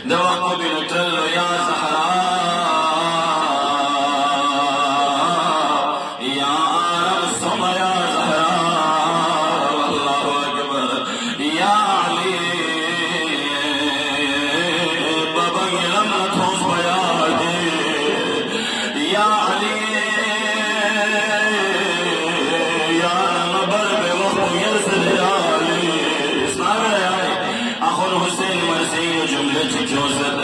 دوق بنت يا زهراء يا أرسم يا زهراء الله أكبر يا علي بابا لما توصف يا علي يا علي يا نبر بوقت يرسل يا علي اسمع يا علي أخو الحسين مرسي جملة جوزت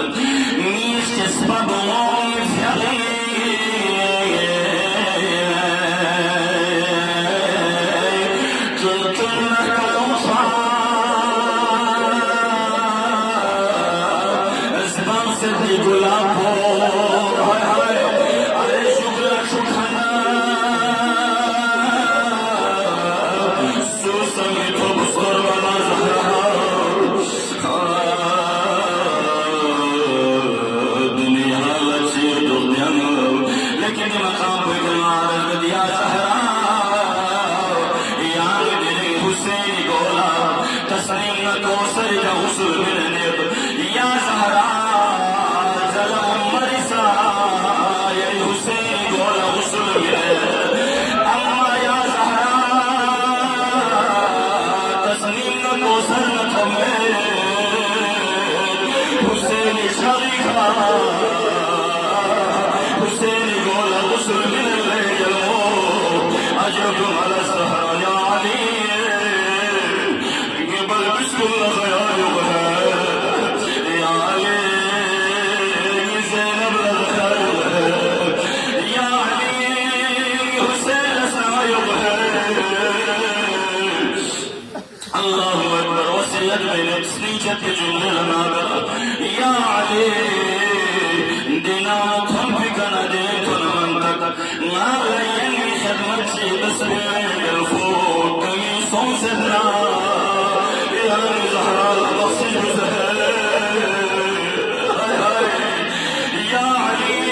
ميش كسبب موقف يا علي يا علي دينامكم في كنديت المنطق ما لين خدمتي بس بالفوق قميصهم سدرا يا زهراء بخشش بزهر يا علي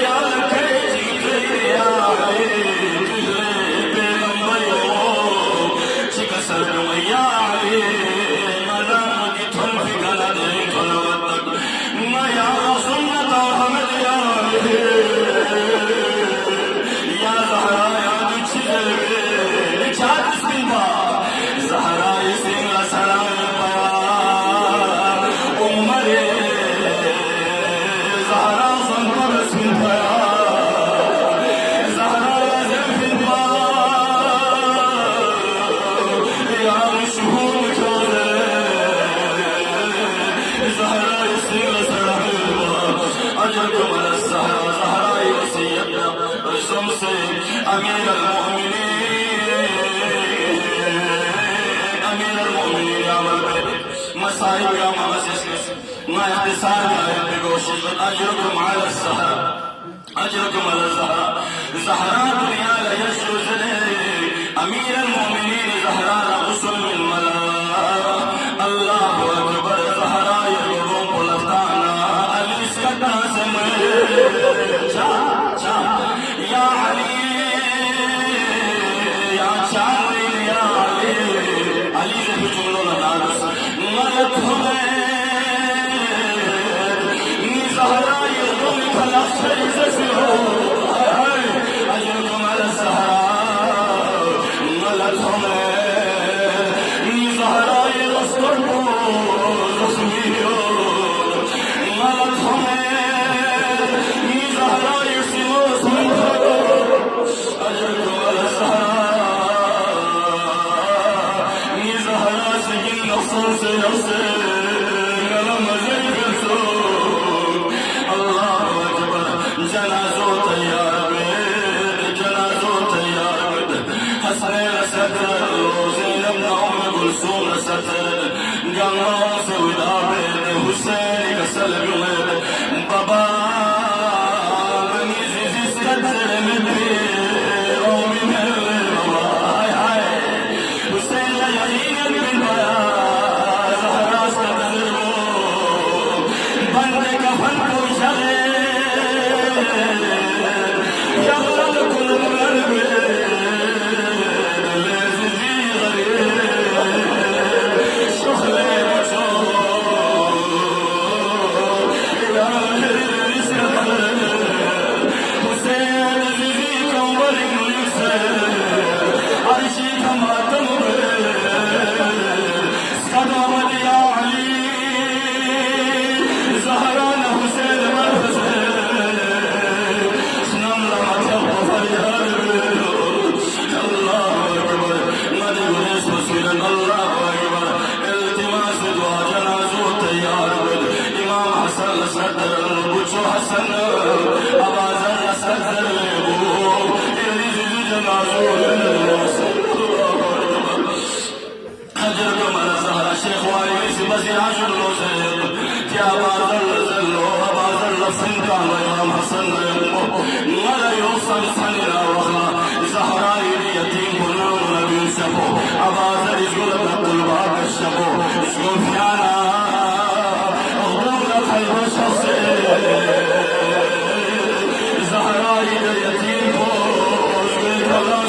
يا لكيتي يا علي بلمبر شكسر يا علي أمير المؤمنين يا مربي مصائب يا مؤسس ما احتساب يا بقوشي أجركم على الزهراء أجركم على الزهراء زهراء دنيا لا يشوز أمير المؤمنين زهراء غسل من ملاء الله أكبر زهراء يرغبون بلطانا الإسكتا سمي يا علي أجركم على الزهراء ملتهم زهراء يغسطرون رسميون ملتهم زهراء يسموس من خطر أجركم على الزهراء زهراء سجن نصوص يصير لما زي السوق الله أكبر جنازو تيار جنازو تيار حسنين ستر زينب أم كلثوم ستر جمال سويد عبد حسين كسل بلد بابا من يزيز ستر مدري ومن البابا هاي هاي حسين لا يهين بالبيا زهرا ستر رسول الله أجركم على الزهرة شيخ والي بس عاشر له سيد يا بازل زلو بازل سنتان وإمام حسن ولا يوصل سننا وخلا زهراء يتيم بنون نبي شبو أبازل يقول بقول باك الشبو يقول فيانا أغضب لك البشر زهراء يتيم بنون الله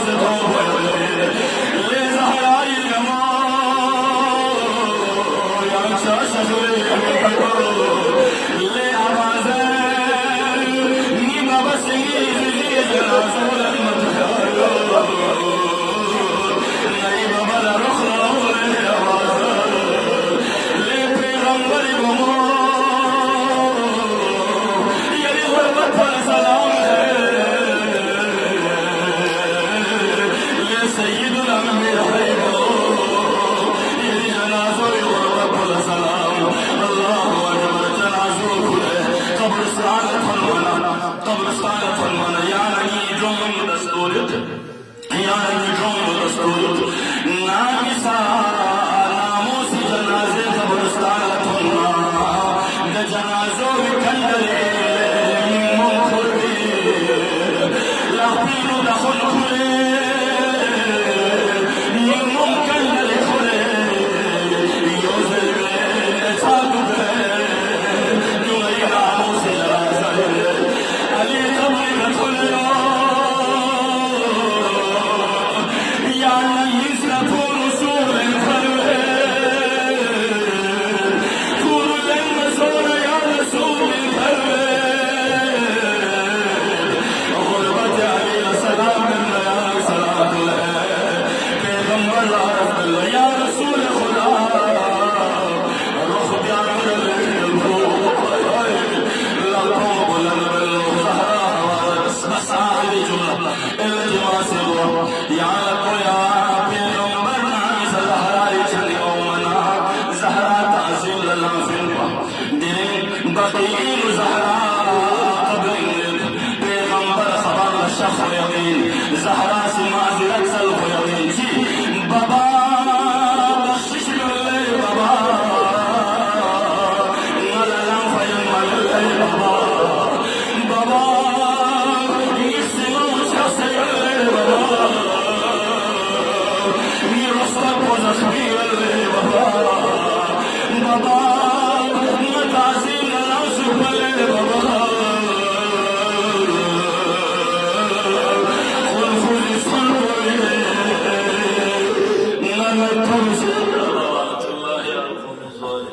ستوب لزهراء زهرا